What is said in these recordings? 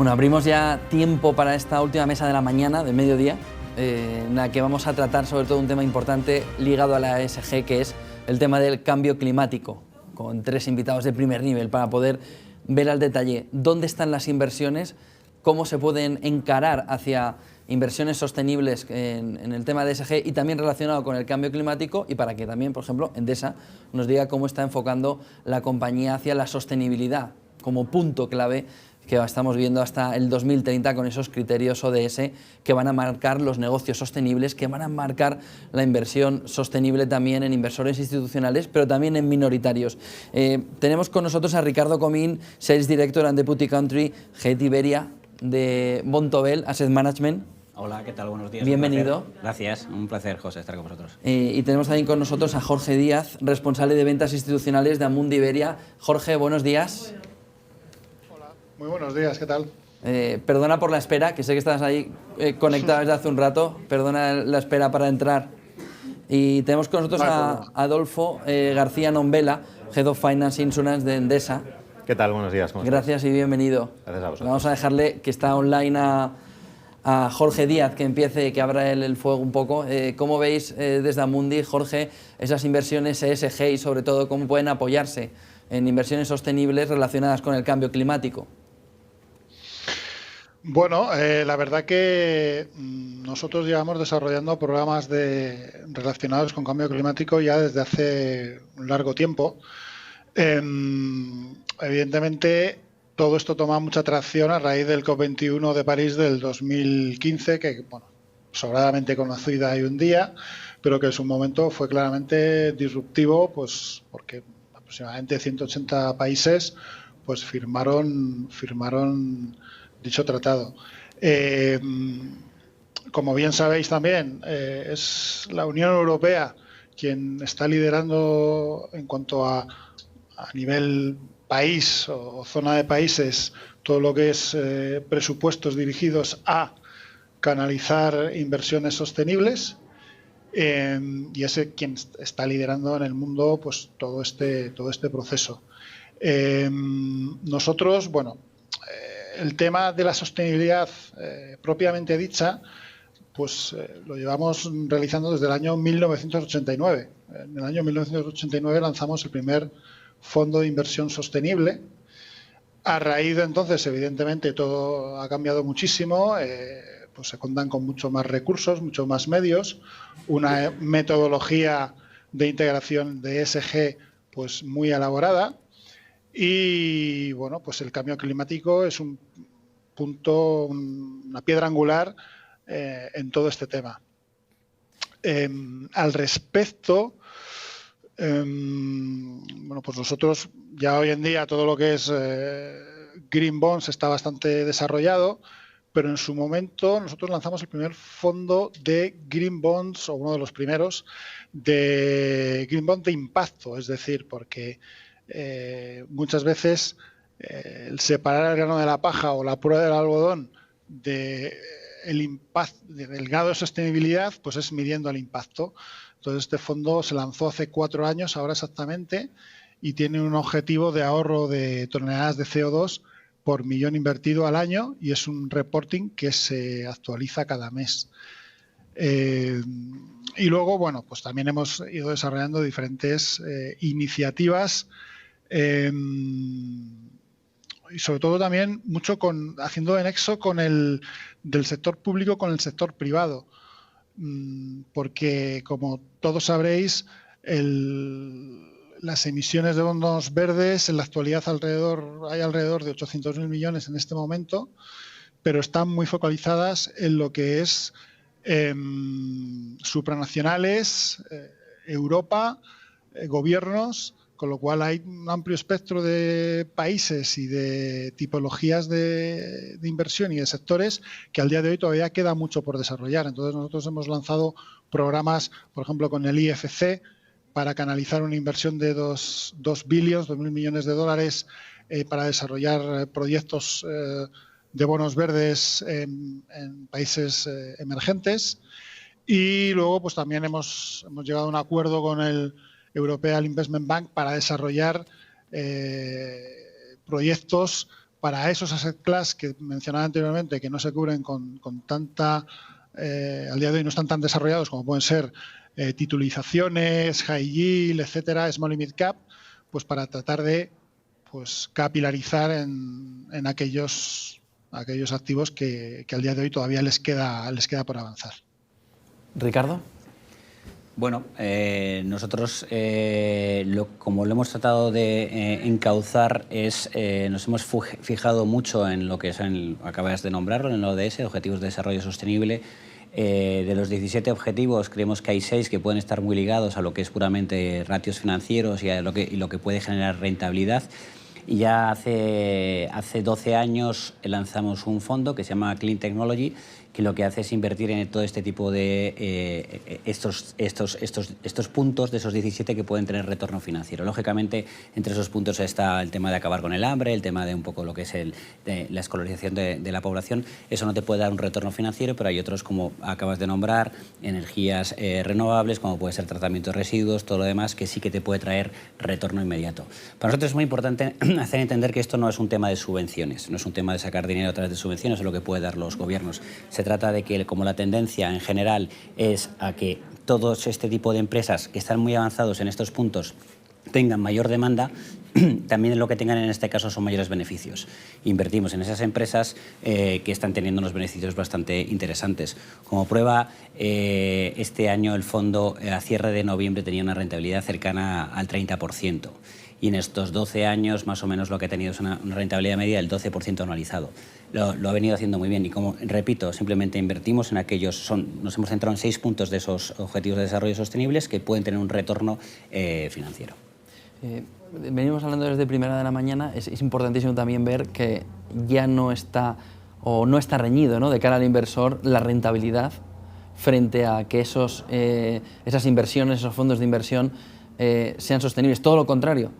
Bueno, abrimos ya tiempo para esta última mesa de la mañana, de mediodía, en la que vamos a tratar sobre todo un tema importante ligado a la ESG, que es el tema del cambio climático, con 3 invitados de primer nivel para poder ver al detalle dónde están las inversiones, cómo se pueden encarar hacia inversiones sostenibles en el tema de ESG y también relacionado con el cambio climático, y para que también, por ejemplo, Endesa nos diga cómo está enfocando la compañía hacia la sostenibilidad como punto clave que estamos viendo hasta el 2030 con esos criterios ODS que van a marcar los negocios sostenibles, que van a marcar la inversión sostenible también en inversores institucionales, pero también en minoritarios. Tenemos con nosotros a Ricardo Comín, Sales Director and Deputy Country Head Iberia de Vontobel Asset Management. Hola, ¿qué tal? Buenos días. Bienvenido. Gracias, un placer, José, estar con vosotros. Y tenemos también con nosotros a Jorge Díaz, responsable de ventas institucionales de Amundi Iberia. Jorge, buenos días. Muy buenos días, ¿qué tal? Perdona por la espera, que sé que estás ahí conectado desde hace un rato. Perdona la espera para entrar. Y tenemos con nosotros a Adolfo García Nombela, Head of Finance Insurance de Endesa. ¿Qué tal? Buenos días. ¿Cómo Gracias estás? Y bienvenido. Gracias a vosotros. Vamos a dejarle que está online a Jorge Díaz, que empiece, que abra el fuego un poco. ¿Cómo veis desde Amundi, Jorge, esas inversiones ESG y sobre todo cómo pueden apoyarse en inversiones sostenibles relacionadas con el cambio climático? Bueno, la verdad que nosotros llevamos desarrollando programas relacionados con cambio climático ya desde hace un largo tiempo. Evidentemente, todo esto toma mucha tracción a raíz del COP21 de París del 2015, que, bueno, sobradamente conocida hoy en día, pero que en su momento fue claramente disruptivo, pues porque aproximadamente 180 países pues firmaron dicho tratado. Como bien sabéis también, es la Unión Europea quien está liderando en cuanto a nivel país o zona de países todo lo que es presupuestos dirigidos a canalizar inversiones sostenibles, y es quien está liderando en el mundo pues todo este proceso. Nosotros, bueno, el tema de la sostenibilidad propiamente dicha, pues lo llevamos realizando desde el año 1989. En el año 1989 lanzamos el primer fondo de inversión sostenible. A raíz de entonces, evidentemente, todo ha cambiado muchísimo. Pues se cuentan con mucho más recursos, mucho más medios, una metodología de integración de ESG pues muy elaborada. Y bueno, pues el cambio climático es un punto, una piedra angular en todo este tema. Al respecto, bueno, pues nosotros ya hoy en día todo lo que es Green Bonds está bastante desarrollado, pero en su momento nosotros lanzamos el primer fondo de Green Bonds, o uno de los primeros, de Green Bonds de impacto, es decir, porque muchas veces el separar el grano de la paja o la prueba del algodón del grado de sostenibilidad, pues es midiendo el impacto. Entonces este fondo se lanzó hace 4 años, ahora exactamente, y tiene un objetivo de ahorro de toneladas de CO2 por millón invertido al año, y es un reporting que se actualiza cada mes. Y luego, bueno, pues también hemos ido desarrollando diferentes iniciativas, y sobre todo también mucho haciendo de nexo con del sector público con el sector privado, porque como todos sabréis, las emisiones de bonos verdes en la actualidad hay alrededor de 800.000 millones en este momento, pero están muy focalizadas en lo que es supranacionales, Europa, gobiernos, con lo cual hay un amplio espectro de países y de tipologías de inversión y de sectores que al día de hoy todavía queda mucho por desarrollar. Entonces nosotros hemos lanzado programas, por ejemplo, con el IFC, para canalizar una inversión de 2.000 millones de dólares para desarrollar proyectos de bonos verdes en países emergentes. Y luego pues también hemos llegado a un acuerdo con el European Investment Bank para desarrollar proyectos para esos asset class que mencionaba anteriormente, que no se cubren con tanta, al día de hoy no están tan desarrollados como pueden ser titulizaciones, high yield, etcétera, small y mid cap, pues para tratar de capilarizar en aquellos activos que al día de hoy todavía les queda por avanzar. Ricardo. Bueno, nosotros como lo hemos tratado de encauzar nos hemos fijado mucho en lo que acabas de nombrarlo, en el ODS, Objetivos de Desarrollo Sostenible. De los 17 objetivos creemos que hay 6 que pueden estar muy ligados a lo que es puramente ratios financieros y a lo que puede generar rentabilidad. Y ya hace 12 años lanzamos un fondo que se llama Clean Technology, que lo que hace es invertir en todo este tipo de estos puntos de esos 17 que pueden tener retorno financiero. Lógicamente, entre esos puntos está el tema de acabar con el hambre, el tema de un poco lo que es la escolarización de la población. Eso no te puede dar un retorno financiero, pero hay otros, como acabas de nombrar, energías renovables, como puede ser tratamiento de residuos, todo lo demás, que sí que te puede traer retorno inmediato. Para nosotros es muy importante hacer entender que esto no es un tema de subvenciones, no es un tema de sacar dinero a través de subvenciones, es lo que puede dar los gobiernos. Se trata de que, como la tendencia en general es a que todos este tipo de empresas que están muy avanzados en estos puntos tengan mayor demanda, también lo que tengan en este caso son mayores beneficios. Invertimos en esas empresas que están teniendo unos beneficios bastante interesantes. Como prueba, este año el fondo a cierre de noviembre tenía una rentabilidad cercana al 30%. Y en estos 12 años, más o menos, lo que ha tenido es una rentabilidad media del 12% anualizado. Lo ha venido haciendo muy bien y, como repito, simplemente invertimos en aquellos, nos hemos centrado en 6 puntos de esos objetivos de desarrollo sostenibles que pueden tener un retorno financiero. Venimos hablando desde primera de la mañana, es importantísimo también ver que ya no está reñido, ¿no?, de cara al inversor la rentabilidad frente a que esas inversiones, esos fondos de inversión sean sostenibles. Todo lo contrario.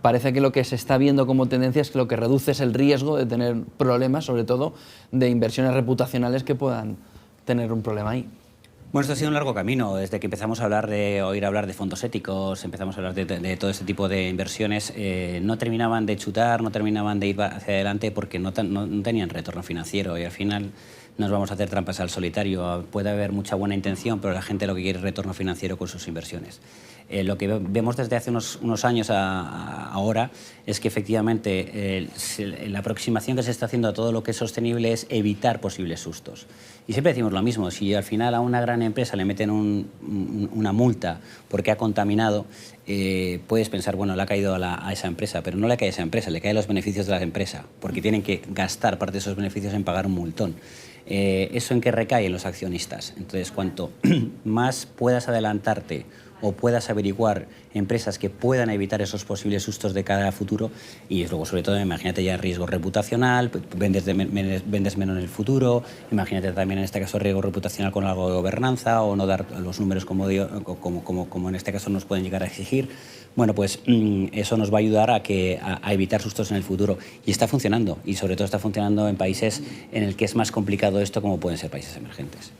Parece que lo que se está viendo como tendencia es que lo que reduce es el riesgo de tener problemas, sobre todo de inversiones reputacionales que puedan tener un problema ahí. Bueno, esto ha sido un largo camino. Desde que empezamos a oír hablar de fondos éticos, empezamos a hablar de todo este tipo de inversiones, no terminaban de chutar, no terminaban de ir hacia adelante porque no tenían retorno financiero y al final nos vamos a hacer trampas al solitario. Puede haber mucha buena intención, pero la gente lo que quiere es retorno financiero con sus inversiones. Lo que vemos desde hace unos años ahora es que efectivamente la aproximación que se está haciendo a todo lo que es sostenible es evitar posibles sustos. Y siempre decimos lo mismo, si al final a una gran empresa le meten una multa porque ha contaminado, puedes pensar, bueno, le ha caído a esa empresa, pero no le cae a esa empresa, le caen los beneficios de la empresa, porque tienen que gastar parte de esos beneficios en pagar un multón. ¿Eso en qué recae? En los accionistas. Entonces, cuanto más puedas adelantarte o puedas averiguar empresas que puedan evitar esos posibles sustos de cara a futuro, y luego, sobre todo, imagínate ya riesgo reputacional, vendes menos en el futuro, imagínate también en este caso riesgo reputacional con algo de gobernanza o no dar los números como en este caso nos pueden llegar a exigir. Bueno, pues eso nos va a ayudar a evitar sustos en el futuro, y está funcionando, y sobre todo está funcionando en países en el que es más complicado esto, como pueden ser países emergentes.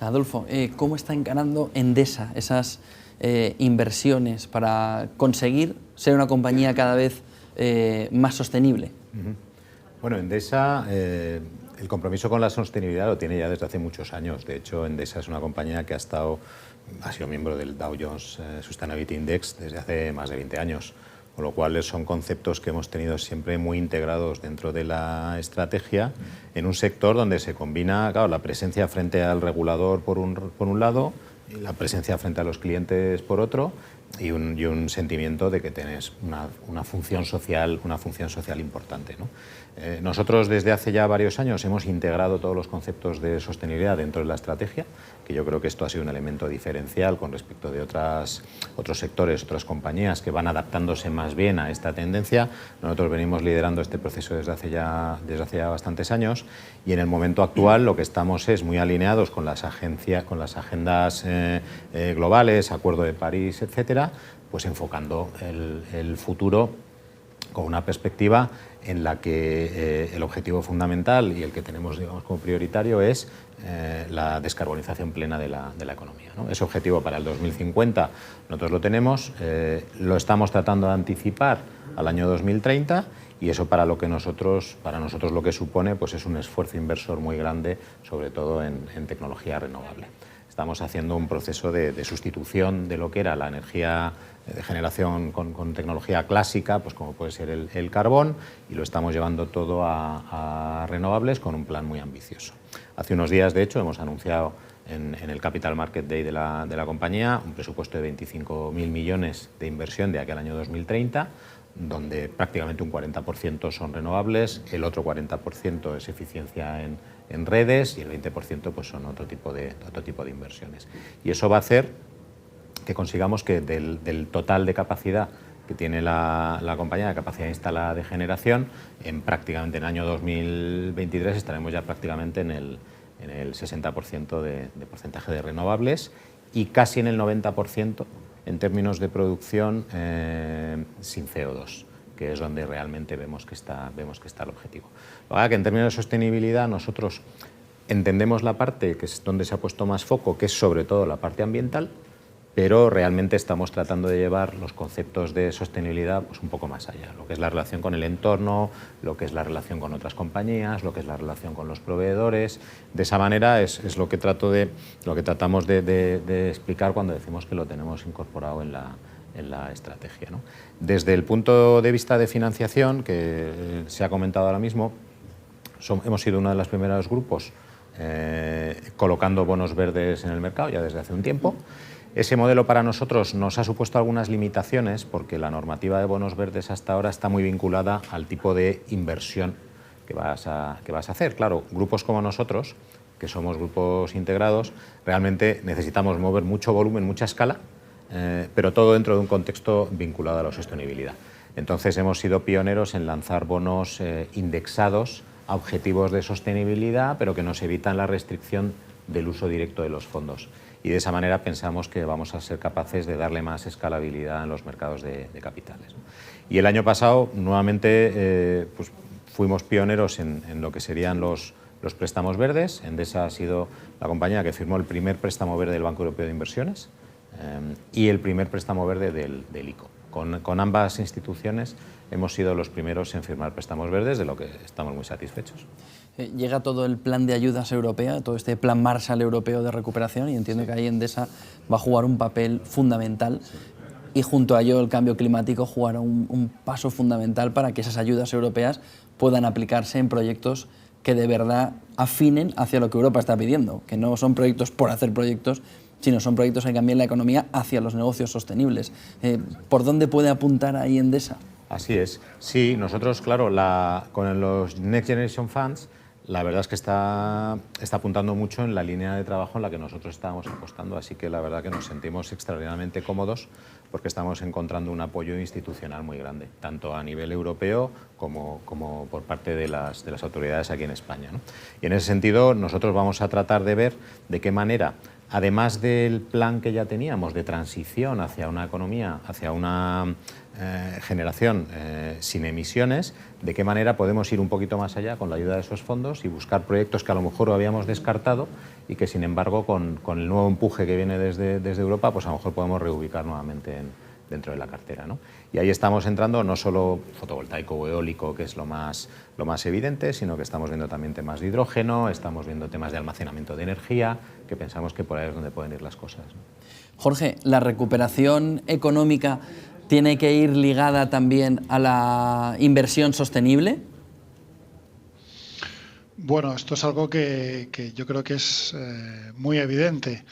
Adolfo, ¿cómo está encarando Endesa esas inversiones para conseguir ser una compañía cada vez más sostenible? Bueno, Endesa, el compromiso con la sostenibilidad lo tiene ya desde hace muchos años. De hecho, Endesa es una compañía que ha sido miembro del Dow Jones Sustainability Index desde hace más de 20 años, con lo cual son conceptos que hemos tenido siempre muy integrados dentro de la estrategia en un sector donde se combina, claro, la presencia frente al regulador por un lado, y la presencia frente a los clientes por otro, y un sentimiento de que tienes una función social importante, ¿no? Nosotros desde hace ya varios años hemos integrado todos los conceptos de sostenibilidad dentro de la estrategia, que yo creo que esto ha sido un elemento diferencial con respecto de otros sectores, otras compañías que van adaptándose más bien a esta tendencia. Nosotros venimos liderando este proceso desde hace ya bastantes años, y en el momento actual lo que estamos es muy alineados con las agendas globales, Acuerdo de París, etcétera, pues enfocando el futuro con una perspectiva en la que el objetivo fundamental y el que tenemos, digamos, como prioritario es la descarbonización plena de la economía, ¿no? Ese objetivo para el 2050 nosotros lo tenemos, lo estamos tratando de anticipar al año 2030, y eso para nosotros lo que supone pues es un esfuerzo inversor muy grande, sobre todo en tecnología renovable. Estamos haciendo un proceso de sustitución de lo que era la energía de generación con tecnología clásica, pues como puede ser el carbón, y lo estamos llevando todo a renovables con un plan muy ambicioso. Hace unos días, de hecho, hemos anunciado en el Capital Market Day de la compañía un presupuesto de 25.000 millones de inversión de aquí al año 2030, donde prácticamente un 40% son renovables, el otro 40% es eficiencia en redes y el 20% pues son otro tipo de inversiones. Y eso va a hacer que consigamos que del total de capacidad que tiene la compañía, de capacidad instalada de generación, prácticamente en el año 2023 estaremos ya prácticamente en el 60% de porcentaje de renovables y casi en el 90% en términos de producción sin CO2, que es donde realmente vemos que está el objetivo. Lo que en términos de sostenibilidad nosotros entendemos la parte que es donde se ha puesto más foco, que es sobre todo la parte ambiental, pero realmente estamos tratando de llevar los conceptos de sostenibilidad pues un poco más allá, lo que es la relación con el entorno, lo que es la relación con otras compañías, lo que es la relación con los proveedores. De esa manera es lo que tratamos de explicar cuando decimos que lo tenemos incorporado en la estrategia, ¿no? Desde el punto de vista de financiación, que se ha comentado ahora mismo, hemos sido uno de los primeros grupos colocando bonos verdes en el mercado ya desde hace un tiempo. Ese modelo para nosotros nos ha supuesto algunas limitaciones porque la normativa de bonos verdes hasta ahora está muy vinculada al tipo de inversión que vas a hacer. Claro, grupos como nosotros, que somos grupos integrados, realmente necesitamos mover mucho volumen, mucha escala, pero todo dentro de un contexto vinculado a la sostenibilidad. Entonces hemos sido pioneros en lanzar bonos indexados a objetivos de sostenibilidad, pero que nos evitan la restricción del uso directo de los fondos. Y de esa manera pensamos que vamos a ser capaces de darle más escalabilidad en los mercados de capitales. Y el año pasado, nuevamente, pues fuimos pioneros en lo que serían los préstamos verdes. Endesa ha sido la compañía que firmó el primer préstamo verde del Banco Europeo de Inversiones y el primer préstamo verde del ICO. Con ambas instituciones hemos sido los primeros en firmar préstamos verdes, de lo que estamos muy satisfechos. Llega todo el plan de ayudas europea, todo este plan Marshall europeo de recuperación, y entiendo que ahí Endesa va a jugar un papel fundamental, y junto a ello el cambio climático jugará un paso fundamental para que esas ayudas europeas puedan aplicarse en proyectos que de verdad afinen hacia lo que Europa está pidiendo, que no son proyectos por hacer proyectos, sino son proyectos que cambien la economía hacia los negocios sostenibles. ¿Por dónde puede apuntar ahí Endesa? Así es. Sí, nosotros, claro, con los Next Generation Funds, la verdad es que está apuntando mucho en la línea de trabajo en la que nosotros estábamos apostando, así que la verdad que nos sentimos extraordinariamente cómodos porque estamos encontrando un apoyo institucional muy grande, tanto a nivel europeo como por parte de las autoridades aquí en España, ¿no? Y en ese sentido nosotros vamos a tratar de ver de qué manera, además del plan que ya teníamos de transición hacia una economía, hacia una generación sin emisiones, de qué manera podemos ir un poquito más allá con la ayuda de esos fondos y buscar proyectos que a lo mejor habíamos descartado y que sin embargo con el nuevo empuje que viene desde Europa, pues a lo mejor podemos reubicar nuevamente dentro de la cartera, ¿no? Y ahí estamos entrando no solo fotovoltaico o eólico, que es lo más evidente, sino que estamos viendo también temas de hidrógeno, estamos viendo temas de almacenamiento de energía, que pensamos que por ahí es donde pueden ir las cosas, ¿no? Jorge, la recuperación económica ¿tiene que ir ligada también a la inversión sostenible? Bueno, esto es algo que yo creo que es muy evidente.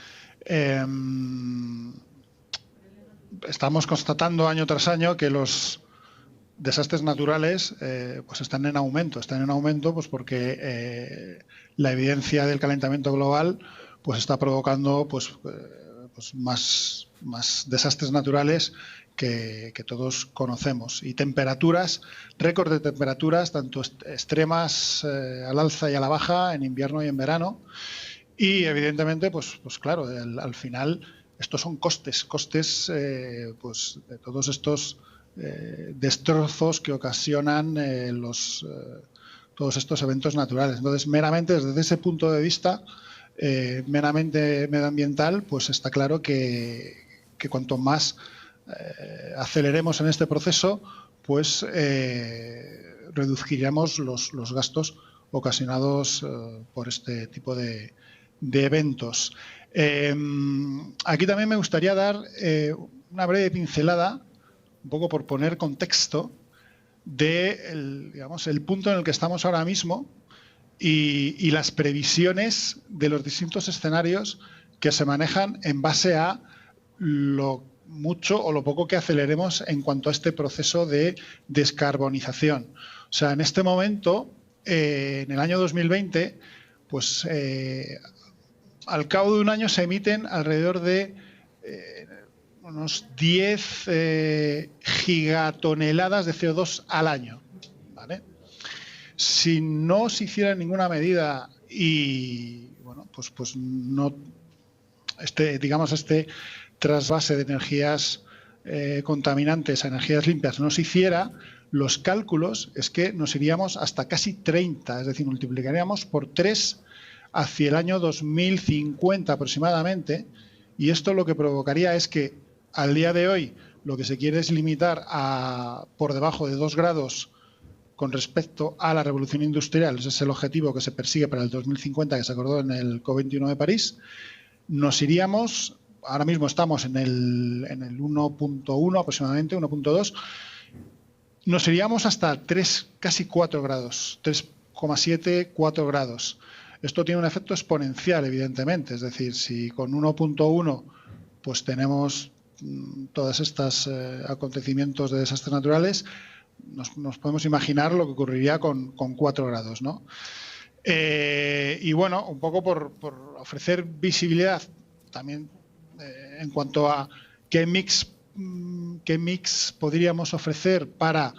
Estamos constatando año tras año que los desastres naturales pues están en aumento. Están en aumento pues porque la evidencia del calentamiento global pues está provocando pues más desastres naturales que todos conocemos, y temperaturas, récord de temperaturas tanto extremas al alza y a la baja en invierno y en verano, y evidentemente pues claro, al final estos son costes pues de todos estos destrozos que ocasionan todos estos eventos naturales. Entonces, meramente desde ese punto de vista meramente medioambiental, pues está claro que cuanto más aceleremos en este proceso, pues reduciremos los gastos ocasionados por este tipo de eventos. Aquí también me gustaría dar una breve pincelada, un poco por poner contexto, de el punto en el que estamos ahora mismo y las previsiones de los distintos escenarios que se manejan en base a lo mucho o lo poco que aceleremos en cuanto a este proceso de descarbonización. O sea, en este momento, en el año 2020, pues al cabo de un año se emiten alrededor de unos 10 gigatoneladas de CO2 al año, ¿vale? Si no se hiciera ninguna medida y bueno, pues no este trasvase de energías contaminantes a energías limpias no se hiciera, los cálculos es que nos iríamos hasta casi 30, es decir, multiplicaríamos por 3 hacia el año 2050 aproximadamente, y esto lo que provocaría es que al día de hoy lo que se quiere es limitar a por debajo de 2 grados con respecto a la revolución industrial. Ese es el objetivo que se persigue para el 2050, que se acordó en el COP21 de París. Nos iríamos, ahora mismo estamos en el 1.1 aproximadamente, 1.2, nos iríamos hasta 3, casi 4 grados, 3,7, 4 grados. Esto tiene un efecto exponencial, evidentemente, es decir, si con 1.1 pues tenemos todos estos acontecimientos de desastres naturales, nos podemos imaginar lo que ocurriría con 4 grados, ¿no? Y bueno, un poco por ofrecer visibilidad también en cuanto a qué mix podríamos ofrecer para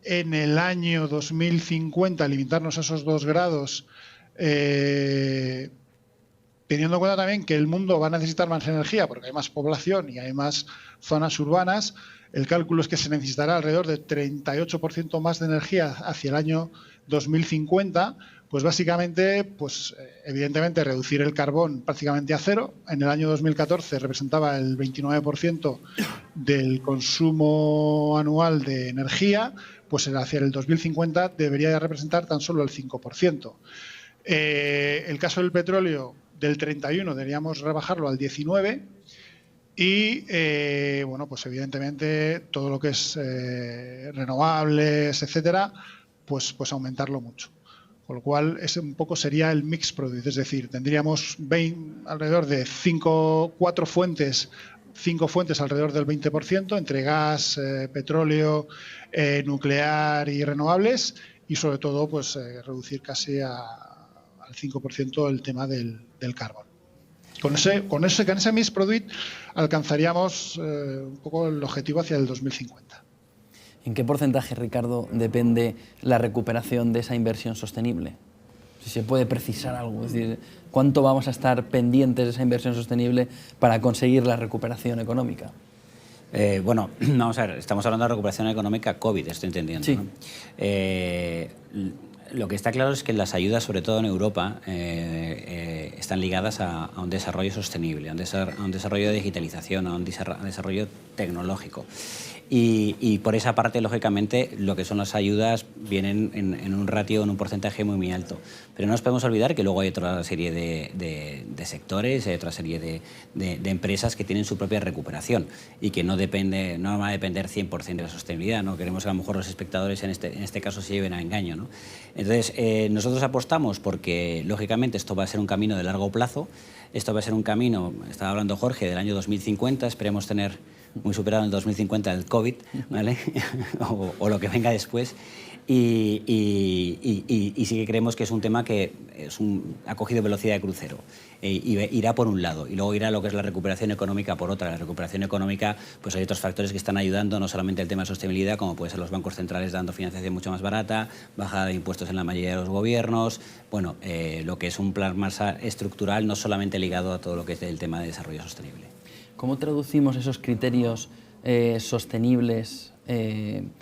en el año 2050 limitarnos a esos 2 grados, teniendo en cuenta también que el mundo va a necesitar más energía porque hay más población y hay más zonas urbanas. El cálculo es que se necesitará alrededor de 38% más de energía hacia el año 2050, pues básicamente, pues evidentemente reducir el carbón prácticamente a cero. En el año 2014 representaba el 29% del consumo anual de energía, pues hacia el 2050 debería representar tan solo el 5%. El caso del petróleo, del 31 deberíamos rebajarlo al 19%. Y, bueno, pues evidentemente todo lo que es renovables, etcétera, pues aumentarlo mucho. Con lo cual, ese un poco sería el mix product, es decir, tendríamos alrededor de 5 fuentes alrededor del 20%, entre gas, petróleo, nuclear y renovables, y sobre todo, pues reducir casi al 5% el tema del carbón. Con ese mix product alcanzaríamos un poco el objetivo hacia el 2050. ¿En qué porcentaje, Ricardo, depende la recuperación de esa inversión sostenible? Si se puede precisar algo, es decir, ¿cuánto vamos a estar pendientes de esa inversión sostenible para conseguir la recuperación económica? Bueno, vamos a ver, estamos hablando de recuperación económica COVID, estoy entendiendo, sí, ¿no? Lo que está claro es que las ayudas, sobre todo en Europa, están ligadas a un desarrollo sostenible, a un desarrollo de digitalización, a un desarrollo tecnológico. Y por esa parte, lógicamente, lo que son las ayudas vienen en un ratio, en un porcentaje muy alto. Pero no nos podemos olvidar que luego hay otra serie de sectores, hay otra serie de empresas que tienen su propia recuperación y que no van a depender 100% de la sostenibilidad, ¿no? Queremos que a lo mejor los espectadores en este caso se lleven a engaño, ¿no? Entonces, nosotros apostamos porque, lógicamente, esto va a ser un camino de largo plazo. Esto va a ser un camino, estaba hablando Jorge, del año 2050, esperemos tener muy superado en el 2050 el COVID, ¿vale? o lo que venga después. Y sí que creemos que es un tema que ha cogido velocidad de crucero. Irá por un lado y luego irá lo que es la recuperación económica por otra. La recuperación económica, pues hay otros factores que están ayudando, no solamente el tema de sostenibilidad, como puede ser los bancos centrales dando financiación mucho más barata, bajada de impuestos en la mayoría de los gobiernos, bueno, lo que es un plan más estructural, no solamente ligado a todo lo que es el tema de desarrollo sostenible. ¿Cómo traducimos esos criterios sostenibles en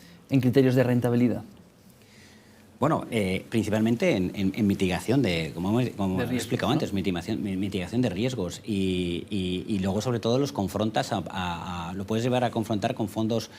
criterios de rentabilidad? Bueno, principalmente en mitigación como he explicado, ¿no?, antes, mitigación de riesgos y luego sobre todo los confrontas lo puedes llevar a confrontar con fondos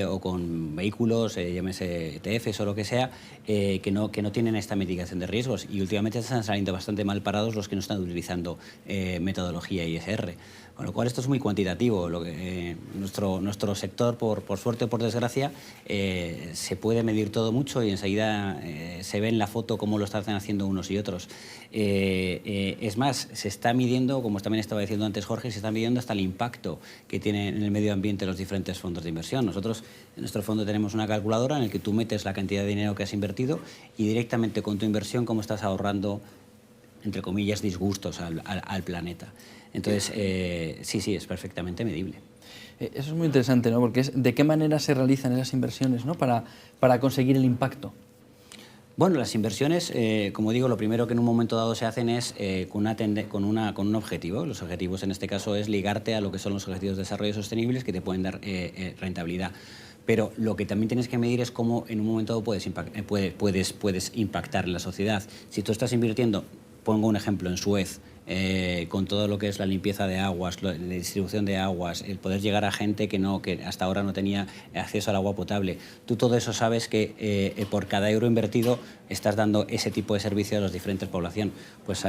o con vehículos, llámese ETFs o lo que sea, que no tienen esta mitigación de riesgos, y últimamente están saliendo bastante mal parados los que no están utilizando metodología ISR. Con lo cual esto es muy cuantitativo. Nuestro sector, por suerte o por desgracia, se puede medir todo mucho y enseguida se ve en la foto cómo lo están haciendo unos y otros. Es más, se está midiendo, como también estaba diciendo antes Jorge, se está midiendo hasta el impacto que tiene en el medio ambiente los diferentes fondos de inversión. Nosotros en nuestro fondo tenemos una calculadora en la que tú metes la cantidad de dinero que has invertido y directamente con tu inversión cómo estás ahorrando, entre comillas, disgustos al planeta. Entonces, sí, es perfectamente medible. Eso es muy interesante, ¿no? Porque de qué manera se realizan esas inversiones, ¿no?, para conseguir el impacto. Bueno, las inversiones, como digo, lo primero que en un momento dado se hacen es con un objetivo. Los objetivos en este caso es ligarte a lo que son los objetivos de desarrollo sostenibles que te pueden dar rentabilidad. Pero lo que también tienes que medir es cómo en un momento dado puedes impactar en la sociedad. Si tú estás invirtiendo, pongo un ejemplo, en Suez, con todo lo que es la limpieza de aguas, la distribución de aguas, el poder llegar a gente que hasta ahora no tenía acceso al agua potable. Tú todo eso sabes que por cada euro invertido estás dando ese tipo de servicio a las diferentes poblaciones. Pues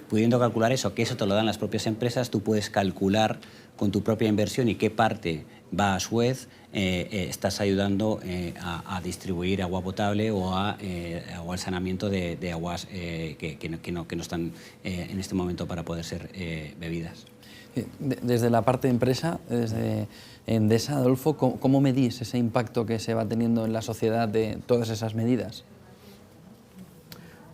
pudiendo calcular eso, que eso te lo dan las propias empresas, tú puedes calcular con tu propia inversión y qué parte va a Suez, estás ayudando a distribuir agua potable o al saneamiento de aguas que no están en este momento para poder ser bebidas. Desde la parte de empresa, desde Endesa, Adolfo, ¿cómo medís ese impacto que se va teniendo en la sociedad de todas esas medidas?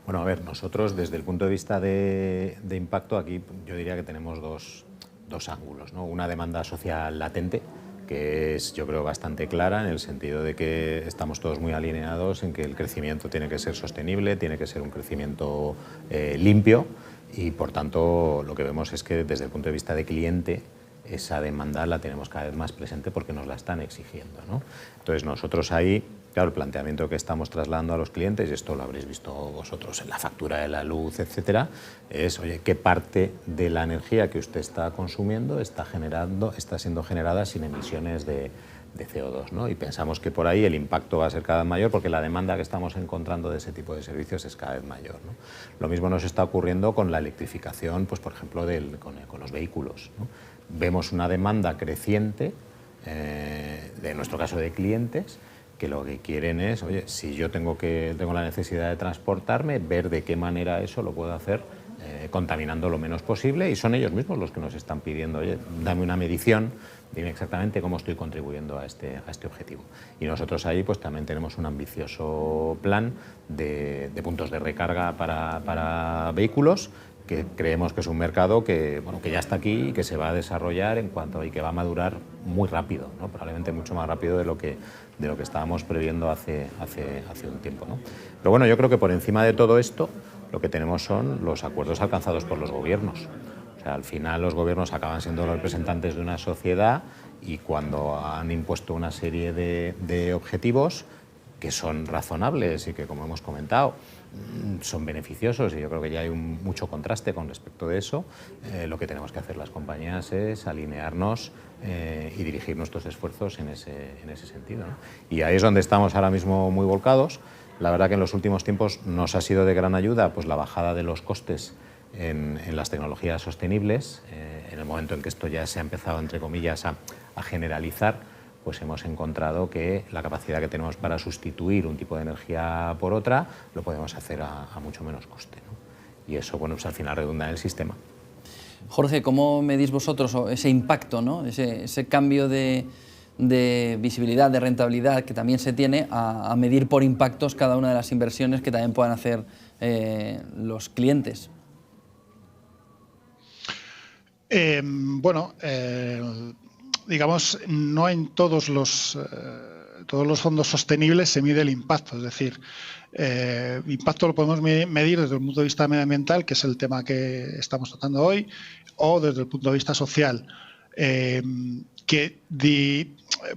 Bueno, a ver, nosotros desde el punto de vista de impacto, aquí yo diría que tenemos dos ángulos, ¿no? Una demanda social latente, que es, yo creo, bastante clara en el sentido de que estamos todos muy alineados en que el crecimiento tiene que ser sostenible, tiene que ser un crecimiento limpio, y por tanto lo que vemos es que desde el punto de vista de cliente esa demanda la tenemos cada vez más presente porque nos la están exigiendo, ¿no? Entonces nosotros ahí, claro, el planteamiento que estamos trasladando a los clientes, y esto lo habréis visto vosotros en la factura de la luz, etcétera, es, oye, ¿qué parte de la energía que usted está consumiendo está siendo generada sin emisiones de CO2, ¿no? Y pensamos que por ahí el impacto va a ser cada vez mayor porque la demanda que estamos encontrando de ese tipo de servicios es cada vez mayor, ¿no? Lo mismo nos está ocurriendo con la electrificación, pues por ejemplo, con los vehículos, ¿no? Vemos una demanda creciente, en nuestro caso de clientes, que lo que quieren es, oye, si yo tengo la necesidad de transportarme, ver de qué manera eso lo puedo hacer contaminando lo menos posible, y son ellos mismos los que nos están pidiendo, oye, dame una medición, dime exactamente cómo estoy contribuyendo a este objetivo. Y nosotros ahí pues también tenemos un ambicioso plan de puntos de recarga para vehículos, que creemos que es un mercado que ya está aquí y que se va a desarrollar y que va a madurar muy rápido, ¿no? Probablemente mucho más rápido de lo que estábamos previendo hace un tiempo, ¿no? Pero bueno, yo creo que por encima de todo esto lo que tenemos son los acuerdos alcanzados por los gobiernos. O sea, al final los gobiernos acaban siendo los representantes de una sociedad, y cuando han impuesto una serie de objetivos que son razonables y que, como hemos comentado, son beneficiosos, y yo creo que ya hay mucho contraste con respecto de eso, lo que tenemos que hacer las compañías es alinearnos y dirigir nuestros esfuerzos en ese sentido, ¿no? Y ahí es donde estamos ahora mismo muy volcados. La verdad que en los últimos tiempos nos ha sido de gran ayuda pues la bajada de los costes en las tecnologías sostenibles. En el momento en que esto ya se ha empezado, entre comillas, a generalizar, pues hemos encontrado que la capacidad que tenemos para sustituir un tipo de energía por otra lo podemos hacer a mucho menos coste, ¿no? Y eso, bueno, pues al final redunda en el sistema. Jorge, ¿cómo medís vosotros ese impacto, ¿no? ese cambio de visibilidad, de rentabilidad que también se tiene a medir por impactos cada una de las inversiones que también puedan hacer los clientes? Digamos, no en todos los fondos sostenibles se mide el impacto. Es decir, impacto lo podemos medir desde el punto de vista medioambiental, que es el tema que estamos tratando hoy, o desde el punto de vista social.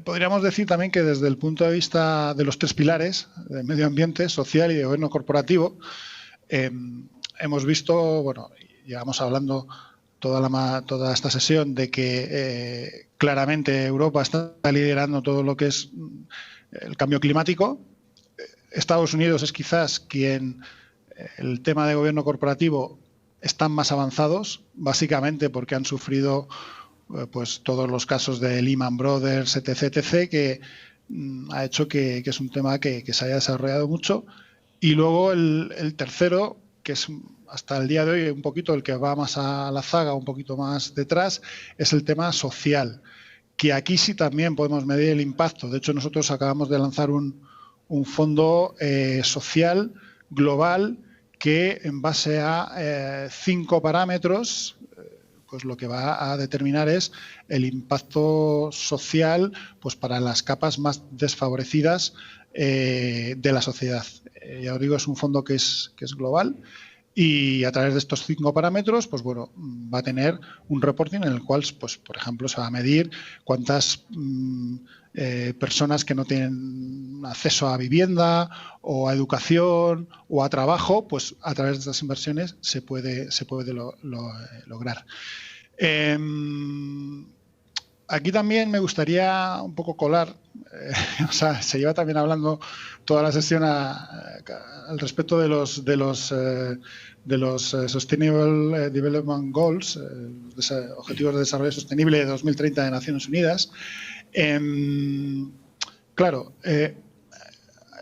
Podríamos decir también que desde el punto de vista de los 3 pilares, de medio ambiente, social y de gobierno corporativo, hemos visto, bueno, llevamos hablando toda esta sesión de que claramente Europa está liderando todo lo que es el cambio climático. Estados Unidos es quizás quien, el tema de gobierno corporativo, están más avanzados, básicamente porque han sufrido pues todos los casos de Lehman Brothers, etc., que ha hecho que es un tema que se haya desarrollado mucho. Y luego el tercero, que es hasta el día de hoy un poquito el que va más a la zaga, un poquito más detrás, es el tema social, que aquí sí también podemos medir el impacto. De hecho, nosotros acabamos de lanzar un fondo social global que, en base a 5 parámetros, pues lo que va a determinar es el impacto social, pues para las capas más desfavorecidas de la sociedad. Ya os digo, es un fondo que es global, y a través de estos 5 parámetros, pues bueno, va a tener un reporting en el cual, pues, por ejemplo, se va a medir cuántas personas que no tienen acceso a vivienda o a educación o a trabajo, pues a través de estas inversiones se puede lograr. Aquí también me gustaría un poco colar, o sea, se lleva también hablando toda la sesión al respecto de los Sustainable Development Goals, Objetivos de Desarrollo Sostenible de 2030 de Naciones Unidas. Claro,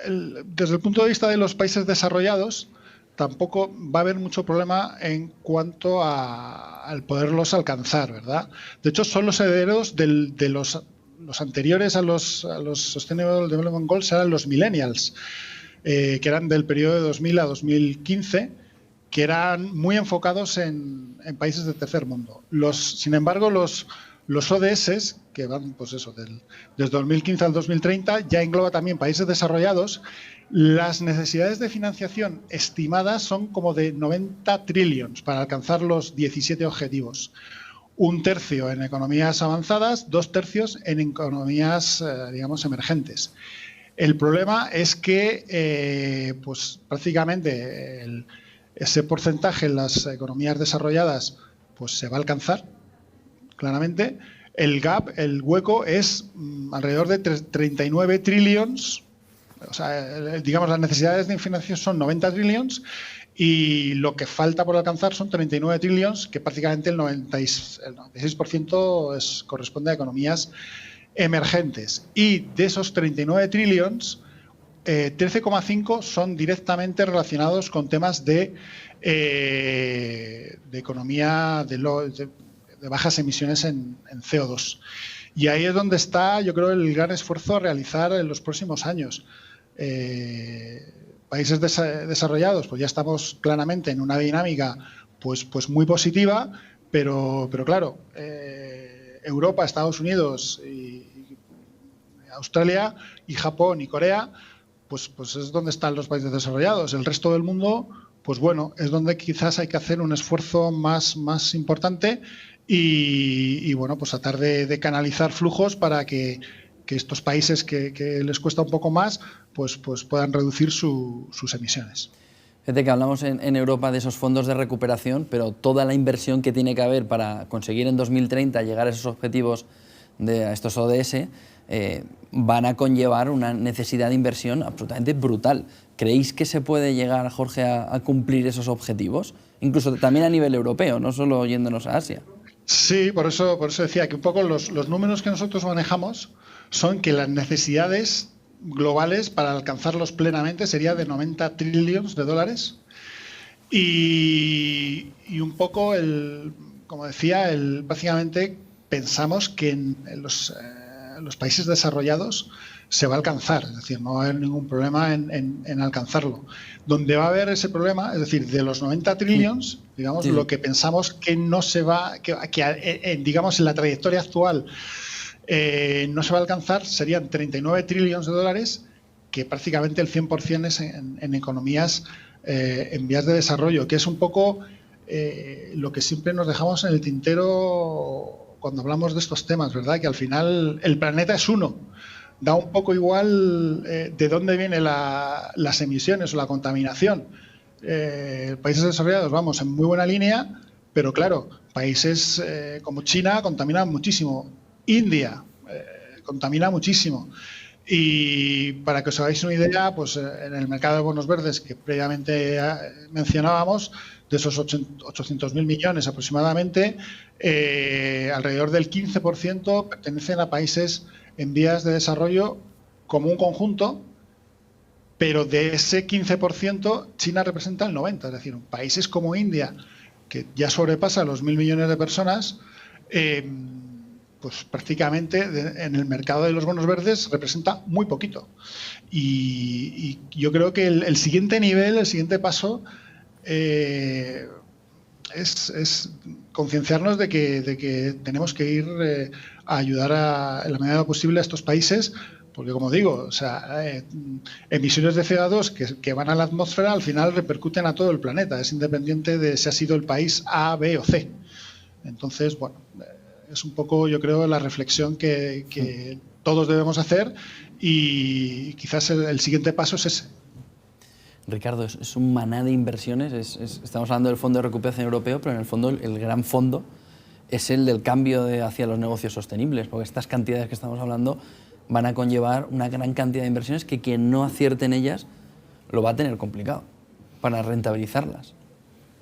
desde el punto de vista de los países desarrollados, tampoco va a haber mucho problema en cuanto al poderlos alcanzar, ¿verdad? De hecho, son los herederos de los anteriores a los Sustainable Development Goals, eran los Millennials, que eran del periodo de 2000 a 2015, que eran muy enfocados en países del tercer mundo. Sin embargo, los ODS, que van, pues eso, desde 2015 al 2030, ya engloba también países desarrollados. Las necesidades de financiación estimadas son como de 90 trillions para alcanzar los 17 objetivos. 1/3 en economías avanzadas, 2/3 en economías, digamos, emergentes. El problema es que pues prácticamente ese porcentaje en las economías desarrolladas pues se va a alcanzar, claramente. El gap, el hueco, es alrededor de 39 trillions. O sea, digamos, las necesidades de financiación son 90 trillions y lo que falta por alcanzar son 39 trillions, que prácticamente el 96% corresponde a economías emergentes. Y de esos 39 trillions, 13,5 son directamente relacionados con temas de economía de bajas emisiones en CO2. Y ahí es donde está, yo creo, el gran esfuerzo a realizar en los próximos años. Países desarrollados, pues ya estamos claramente en una dinámica pues muy positiva, pero claro, Europa, Estados Unidos y Australia y Japón y Corea, pues es donde están los países desarrollados. El resto del mundo, pues bueno, es donde quizás hay que hacer un esfuerzo más importante y bueno, pues tratar de canalizar flujos para que estos países que les cuesta un poco más, pues puedan reducir sus emisiones. Fíjate que hablamos en Europa de esos fondos de recuperación, pero toda la inversión que tiene que haber para conseguir en 2030 llegar a esos objetivos, a estos ODS, van a conllevar una necesidad de inversión absolutamente brutal. ¿Creéis que se puede llegar, Jorge, a cumplir esos objetivos? Incluso también a nivel europeo, no solo yéndonos a Asia. Sí, por eso decía que un poco los números que nosotros manejamos son que las necesidades globales para alcanzarlos plenamente sería de 90 trillions de dólares y un poco, como decía, básicamente pensamos que en los países desarrollados se va a alcanzar, es decir, no va a haber ningún problema en alcanzarlo. Donde va a haber ese problema, es decir, de los 90 trillions, digamos, lo que pensamos que no se va, digamos, en la trayectoria actual no se va a alcanzar, serían 39 trillions de dólares, que prácticamente el 100% es en economías en vías de desarrollo, que es un poco lo que siempre nos dejamos en el tintero cuando hablamos de estos temas, ¿verdad? Que al final el planeta es uno. Da un poco igual de dónde vienen las emisiones o la contaminación. Países desarrollados vamos en muy buena línea, pero claro, países como China contaminan muchísimo. India contamina muchísimo. Y para que os hagáis una idea, pues en el mercado de bonos verdes que previamente mencionábamos, de esos 800.000 millones aproximadamente, alrededor del 15% pertenecen a países en vías de desarrollo como un conjunto, pero de ese 15% China representa el 90%. Es decir, países como India, que ya sobrepasa los 1.000 millones de personas, pues prácticamente en el mercado de los bonos verdes representa muy poquito. Y yo creo que el siguiente nivel, el siguiente paso es concienciarnos de que tenemos que ir a ayudar en la medida posible a estos países, porque como digo, o sea, emisiones de CO2 que van a la atmósfera al final repercuten a todo el planeta, es independiente de si ha sido el país A, B o C. Entonces, bueno, es un poco, yo creo, la reflexión que todos debemos hacer y quizás el siguiente paso es ese. Ricardo, es un maná de inversiones. Estamos hablando del Fondo de Recuperación Europeo, pero en el fondo el gran fondo es el del cambio hacia los negocios sostenibles, porque estas cantidades que estamos hablando van a conllevar una gran cantidad de inversiones que quien no acierte en ellas lo va a tener complicado para rentabilizarlas.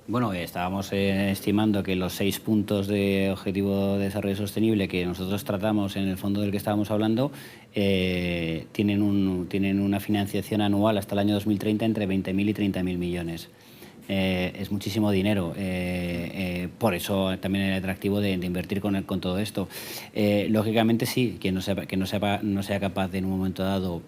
Bueno, estábamos estimando que los 6 puntos de Objetivo de Desarrollo Sostenible que nosotros tratamos en el fondo del que estábamos hablando tienen una financiación anual hasta el año 2030 entre 20.000 y 30.000 millones. Es muchísimo dinero, por eso también es atractivo de invertir con todo esto. Lógicamente sí, quien no sea capaz de en un momento dado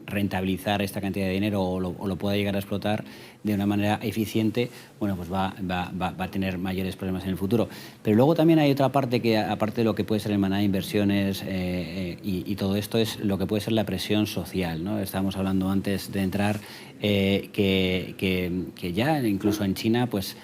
rentabilizar esta cantidad de dinero o lo pueda llegar a explotar de una manera eficiente, bueno, pues va a tener mayores problemas en el futuro. Pero luego también hay otra parte que, aparte de lo que puede ser el maná de inversiones y todo esto, es lo que puede ser la presión social, ¿no? Estábamos hablando antes de entrar que ya incluso en China, pues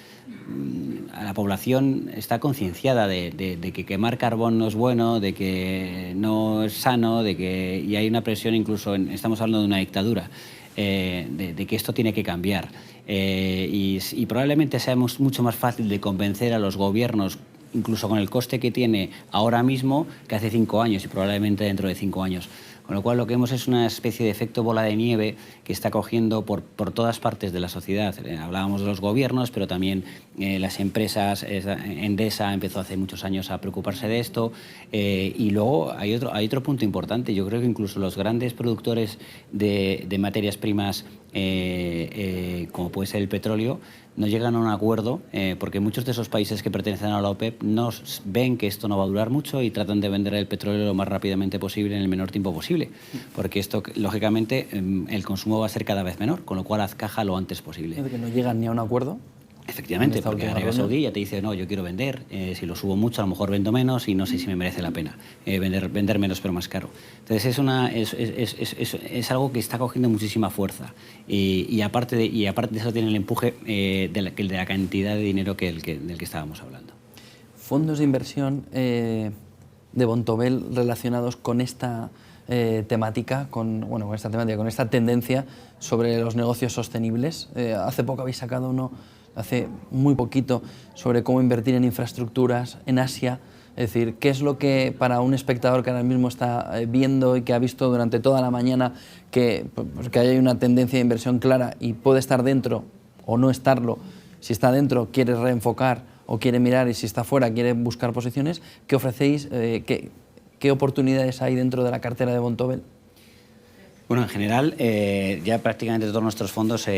a la población está concienciada de que quemar carbón no es bueno, de que no es sano, y hay una presión incluso, estamos hablando de una dictadura, de que esto tiene que cambiar. Y probablemente sea mucho más fácil de convencer a los gobiernos, incluso con el coste que tiene ahora mismo, que hace 5 años y probablemente dentro de 5 años. Con lo cual lo que vemos es una especie de efecto bola de nieve que está cogiendo por todas partes de la sociedad. Hablábamos de los gobiernos, pero también las empresas. Endesa empezó hace muchos años a preocuparse de esto. Y luego hay otro punto importante. Yo creo que incluso los grandes productores de materias primas, como puede ser el petróleo, no llegan a un acuerdo porque muchos de esos países que pertenecen a la OPEP no ven que esto no va a durar mucho y tratan de vender el petróleo lo más rápidamente posible en el menor tiempo posible, porque esto, lógicamente, el consumo va a ser cada vez menor, con lo cual haz caja lo antes posible. ¿De que no llegan ni a un acuerdo? Efectivamente, porque Arabia Saudí ya te dice, no, yo quiero vender, si lo subo mucho a lo mejor vendo menos y no sé si me merece la pena vender menos pero más caro. Entonces es algo que está cogiendo muchísima fuerza y aparte de eso tiene el empuje de la cantidad de dinero del que estábamos hablando. Fondos de inversión de Bontobel relacionados con esta temática, con esta tendencia sobre los negocios sostenibles. Hace poco habéis sacado uno, hace muy poquito, sobre cómo invertir en infraestructuras en Asia. Es decir, ¿qué es lo que para un espectador que ahora mismo está viendo y que ha visto durante toda la mañana que hay una tendencia de inversión clara y puede estar dentro o no estarlo? Si está dentro, quiere reenfocar o quiere mirar, y si está fuera, quiere buscar posiciones. ¿Qué ofrecéis? ¿Qué oportunidades hay dentro de la cartera de Bontobel? Bueno, en general, ya prácticamente todos nuestros fondos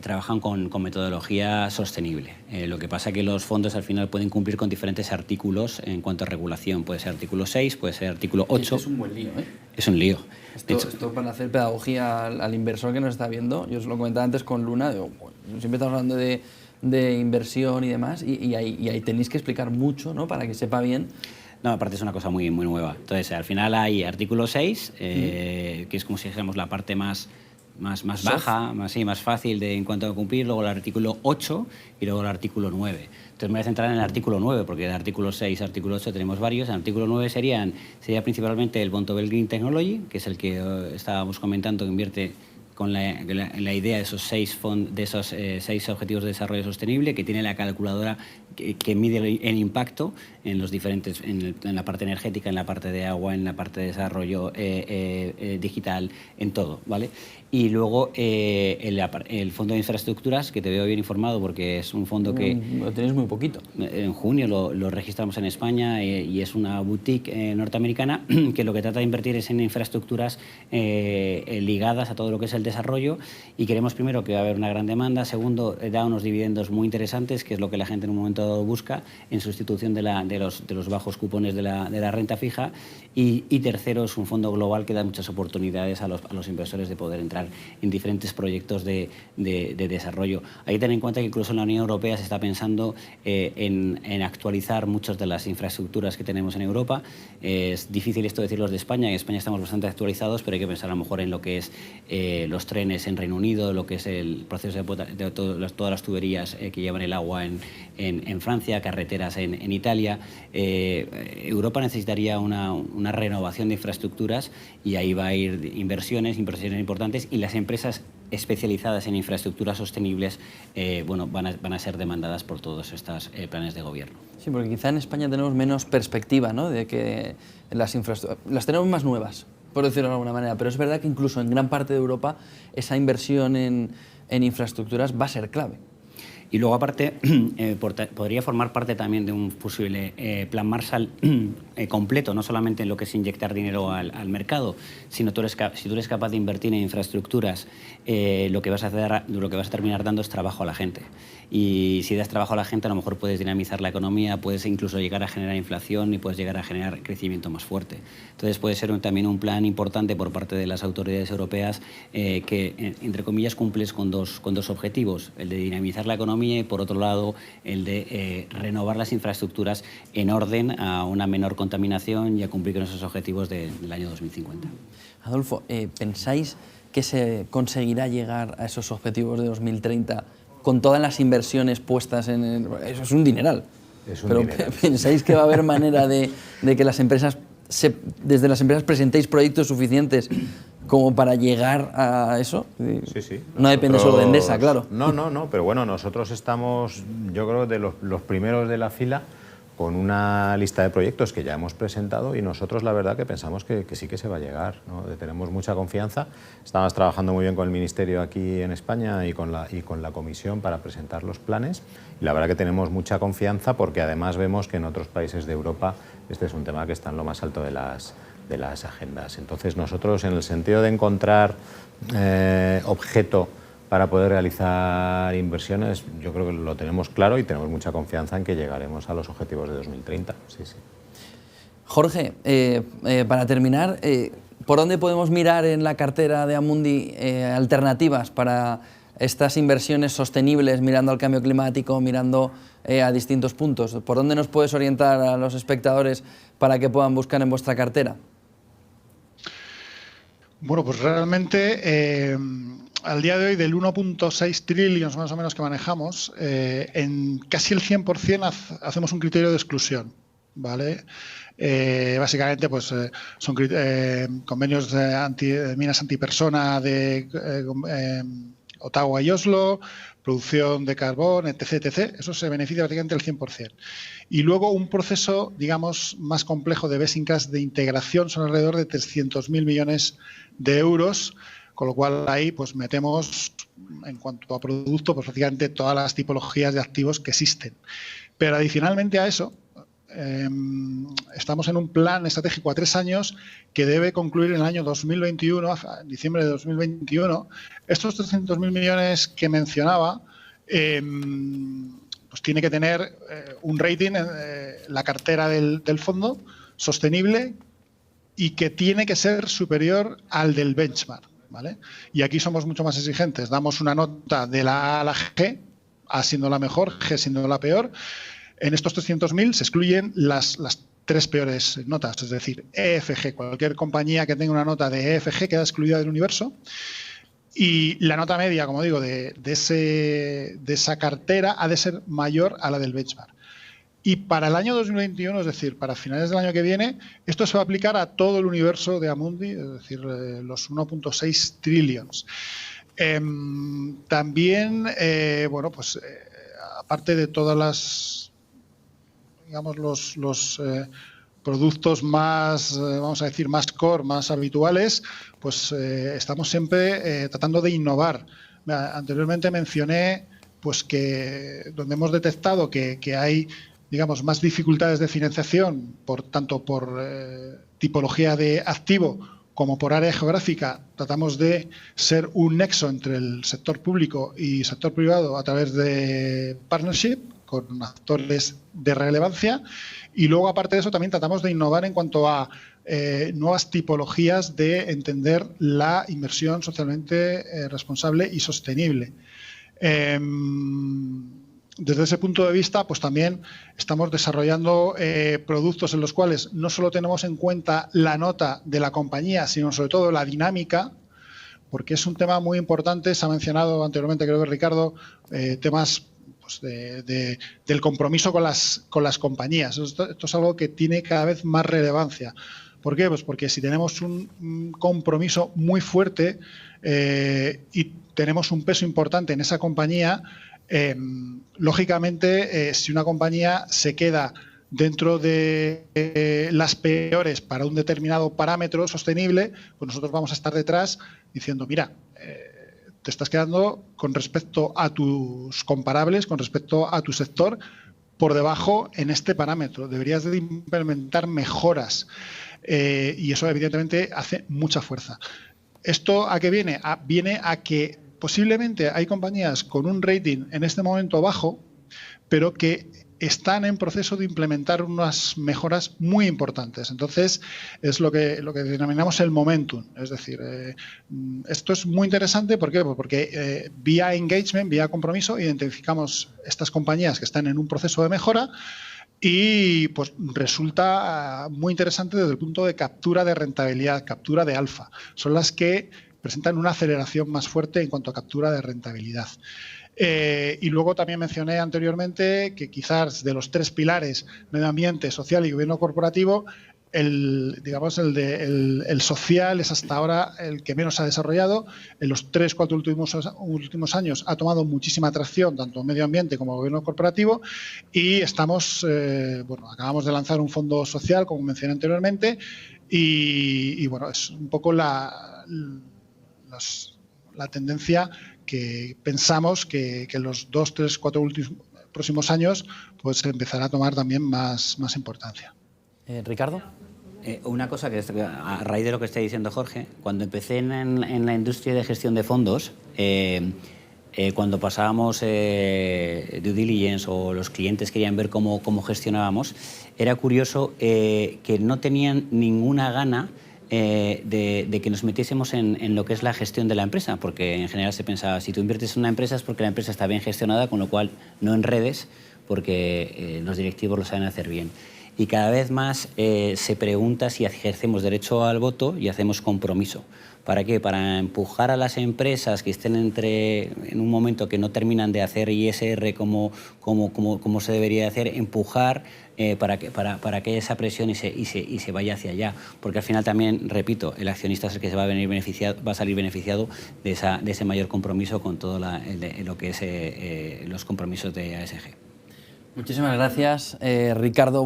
trabajan con metodología sostenible. Lo que pasa es que los fondos al final pueden cumplir con diferentes artículos en cuanto a regulación. Puede ser artículo 6, puede ser artículo 8. Es un buen lío, ¿eh? Es un lío. Esto para hacer pedagogía al inversor que nos está viendo, yo os lo comentaba antes con Luna, siempre estamos hablando de inversión y demás, y ahí tenéis que explicar mucho, ¿no?, para que sepa bien. No, aparte es una cosa muy nueva. Entonces, al final hay artículo 6, que es como si dijéramos la parte más más baja, más fácil en cuanto a cumplir, luego el artículo 8 y luego el artículo 9. Entonces me voy a centrar en el artículo 9, porque el artículo 6 y artículo 8 tenemos varios. El artículo 9 sería principalmente el Bontobel Green Technology, que es el que estábamos comentando, que invierte con la idea de esos 6 objetivos de desarrollo sostenible, que tiene la calculadora que mide el impacto en los diferentes, en la parte energética, en la parte de agua, en la parte de desarrollo digital, en todo, ¿vale? Y luego el Fondo de Infraestructuras, que te veo bien informado porque es un fondo que... Lo tenéis muy poquito. En junio lo registramos en España y es una boutique norteamericana que lo que trata de invertir es en infraestructuras ligadas a todo lo que es el desarrollo, y queremos primero que va a haber una gran demanda, segundo da unos dividendos muy interesantes, que es lo que la gente en un momento dado busca, en sustitución de los bajos cupones de la renta fija, y tercero es un fondo global que da muchas oportunidades a los inversores de poder entrar en diferentes proyectos de desarrollo. Hay que tener en cuenta que incluso en la Unión Europea se está pensando en actualizar muchas de las infraestructuras que tenemos en Europa. Es difícil esto decirlo de España. En España estamos bastante actualizados, pero hay que pensar a lo mejor en lo que es los trenes en Reino Unido, lo que es el proceso de todas las tuberías que llevan el agua en Francia, carreteras en Italia. Europa necesitaría una renovación de infraestructuras, y ahí va a ir inversiones importantes, y las empresas especializadas en infraestructuras sostenibles van a ser demandadas por todos estos planes de gobierno. Sí, porque quizá en España tenemos menos perspectiva, ¿no?, de que las infraestructuras las tenemos más nuevas, por decirlo de alguna manera, pero es verdad que incluso en gran parte de Europa esa inversión en infraestructuras va a ser clave. Y luego, aparte, podría formar parte también de un posible plan Marshall completo, no solamente en lo que es inyectar dinero al mercado, sino si tú eres capaz de invertir en infraestructuras, lo que vas a terminar dando es trabajo a la gente. Y si das trabajo a la gente, a lo mejor puedes dinamizar la economía, puedes incluso llegar a generar inflación y puedes llegar a generar crecimiento más fuerte. Entonces puede ser también un plan importante por parte de las autoridades europeas que, entre comillas, cumples con dos objetivos: el de dinamizar la economía y, por otro lado, el de renovar las infraestructuras en orden a una menor contaminación y a cumplir con esos objetivos del año 2050. Adolfo, ¿pensáis que se conseguirá llegar a esos objetivos de 2030 con todas las inversiones puestas en eso? Es un dineral. ¿Pensáis que va a haber manera de que las empresas, desde las empresas, presentéis proyectos suficientes como para llegar a eso? Sí. No depende solo de Endesa, claro. No, pero bueno, nosotros estamos, yo creo, de los primeros de la fila, con una lista de proyectos que ya hemos presentado, y nosotros la verdad que pensamos que sí que se va a llegar, ¿no? Tenemos mucha confianza. Estamos trabajando muy bien con el Ministerio aquí en España y con la Comisión para presentar los planes, y la verdad que tenemos mucha confianza, porque además vemos que en otros países de Europa este es un tema que está en lo más alto de las agendas. Entonces nosotros, en el sentido de encontrar objeto para poder realizar inversiones, yo creo que lo tenemos claro y tenemos mucha confianza en que llegaremos a los objetivos de 2030. Sí. Jorge, para terminar, ¿por dónde podemos mirar en la cartera de Amundi alternativas para estas inversiones sostenibles, mirando al cambio climático, mirando a distintos puntos? ¿Por dónde nos puedes orientar a los espectadores para que puedan buscar en vuestra cartera? Bueno, pues realmente al día de hoy, del 1.6 trillones más o menos que manejamos, en casi el 100% hacemos un criterio de exclusión, ¿vale? Básicamente, pues son convenios de minas antipersona de Ottawa y Oslo, producción de carbón, etc. Eso se beneficia prácticamente al 100%. Y luego un proceso, digamos, más complejo de best in class de integración son alrededor de 300.000 millones de euros, con lo cual ahí pues metemos, en cuanto a producto, pues prácticamente todas las tipologías de activos que existen. Pero adicionalmente a eso, estamos en un plan estratégico a 3 años que debe concluir en el año 2021, en diciembre de 2021. Estos 300.000 millones que mencionaba, pues tiene que tener un rating en la cartera del fondo sostenible, y que tiene que ser superior al del benchmark, ¿vale? Y aquí somos mucho más exigentes. Damos una nota de la A a la G, A siendo la mejor, G siendo la peor. En estos 300.000 se excluyen las 3 peores notas, es decir, EFG. Cualquier compañía que tenga una nota de EFG queda excluida del universo. y la nota media, como digo, de esa cartera ha de ser mayor a la del benchmark. Y para el año 2021, es decir, para finales del año que viene, esto se va a aplicar a todo el universo de Amundi, es decir, los 1.6 trillions. También, bueno, pues aparte de todas las, digamos, los productos más, vamos a decir, más core, más habituales, pues estamos siempre tratando de innovar. Anteriormente mencioné pues que donde hemos detectado que hay, digamos, más dificultades de financiación, tanto por tipología de activo como por área geográfica, tratamos de ser un nexo entre el sector público y sector privado a través de partnership con actores de relevancia. Y luego, aparte de eso, también tratamos de innovar en cuanto a nuevas tipologías de entender la inversión socialmente responsable y sostenible. Desde ese punto de vista, pues también estamos desarrollando productos en los cuales no solo tenemos en cuenta la nota de la compañía, sino sobre todo la dinámica, porque es un tema muy importante. Se ha mencionado anteriormente, creo que Ricardo, temas pues, del compromiso con las compañías. Esto es algo que tiene cada vez más relevancia. ¿Por qué? Pues porque si tenemos un compromiso muy fuerte y tenemos un peso importante en esa compañía, lógicamente, si una compañía se queda dentro de las peores para un determinado parámetro sostenible, pues nosotros vamos a estar detrás diciendo, mira, te estás quedando con respecto a tus comparables, con respecto a tu sector, por debajo en este parámetro. Deberías de implementar mejoras y eso evidentemente hace mucha fuerza. ¿Esto a qué viene? Viene a que posiblemente hay compañías con un rating en este momento bajo, pero que están en proceso de implementar unas mejoras muy importantes. Entonces, es lo que denominamos el momentum. Es decir, esto es muy interesante. ¿Por qué? Porque vía engagement, vía compromiso, identificamos estas compañías que están en un proceso de mejora y pues resulta muy interesante desde el punto de captura de rentabilidad, captura de alfa. Son las que presentan una aceleración más fuerte en cuanto a captura de rentabilidad. Y luego también mencioné anteriormente que quizás de los tres pilares, medio ambiente, social y gobierno corporativo, el social es hasta ahora el que menos se ha desarrollado. En los 3-4 últimos años ha tomado muchísima atracción, tanto medio ambiente como gobierno corporativo, y estamos, bueno, acabamos de lanzar un fondo social, como mencioné anteriormente, y bueno, es un poco la tendencia que pensamos que en los 2, 3, 4 próximos años pues empezará a tomar también más importancia. Ricardo. Una cosa que a raíz de lo que está diciendo Jorge, cuando empecé en la industria de gestión de fondos, cuando pasábamos due diligence o los clientes querían ver cómo gestionábamos, era curioso que no tenían ninguna gana de que nos metiésemos en lo que es la gestión de la empresa, porque en general se pensaba, si tú inviertes en una empresa es porque la empresa está bien gestionada, con lo cual no enredes, porque los directivos lo saben hacer bien. Y cada vez más se pregunta si ejercemos derecho al voto y hacemos compromiso. ¿Para qué? Para empujar a las empresas que estén en un momento que no terminan de hacer ISR como se debería hacer, empujar para que haya esa presión y se vaya hacia allá. Porque al final también, repito, el accionista es el que se va a salir beneficiado de ese mayor compromiso con todo lo que es los compromisos de ASG. Muchísimas gracias, Ricardo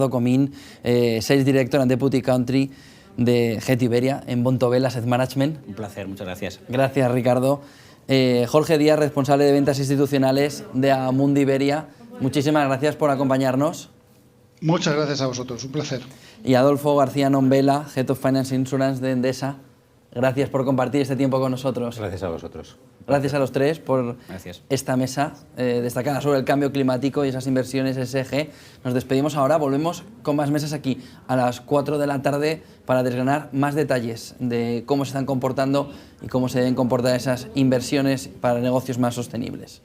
Comín, Sales Director and Deputy Country de GET Iberia en Bontobel Asset Management. Un placer, muchas gracias. Gracias, Ricardo. Jorge Díaz, responsable de ventas institucionales de Amundi Iberia. Muchísimas gracias por acompañarnos. Muchas gracias a vosotros, un placer. Y Adolfo García Nombela, Head of Finance Insurance de Endesa. Gracias por compartir este tiempo con nosotros. Gracias a vosotros. Gracias a los tres por esta mesa destacada sobre el cambio climático y esas inversiones ESG. Nos despedimos ahora, volvemos con más mesas aquí a las 4 de la tarde para desgranar más detalles de cómo se están comportando y cómo se deben comportar esas inversiones para negocios más sostenibles.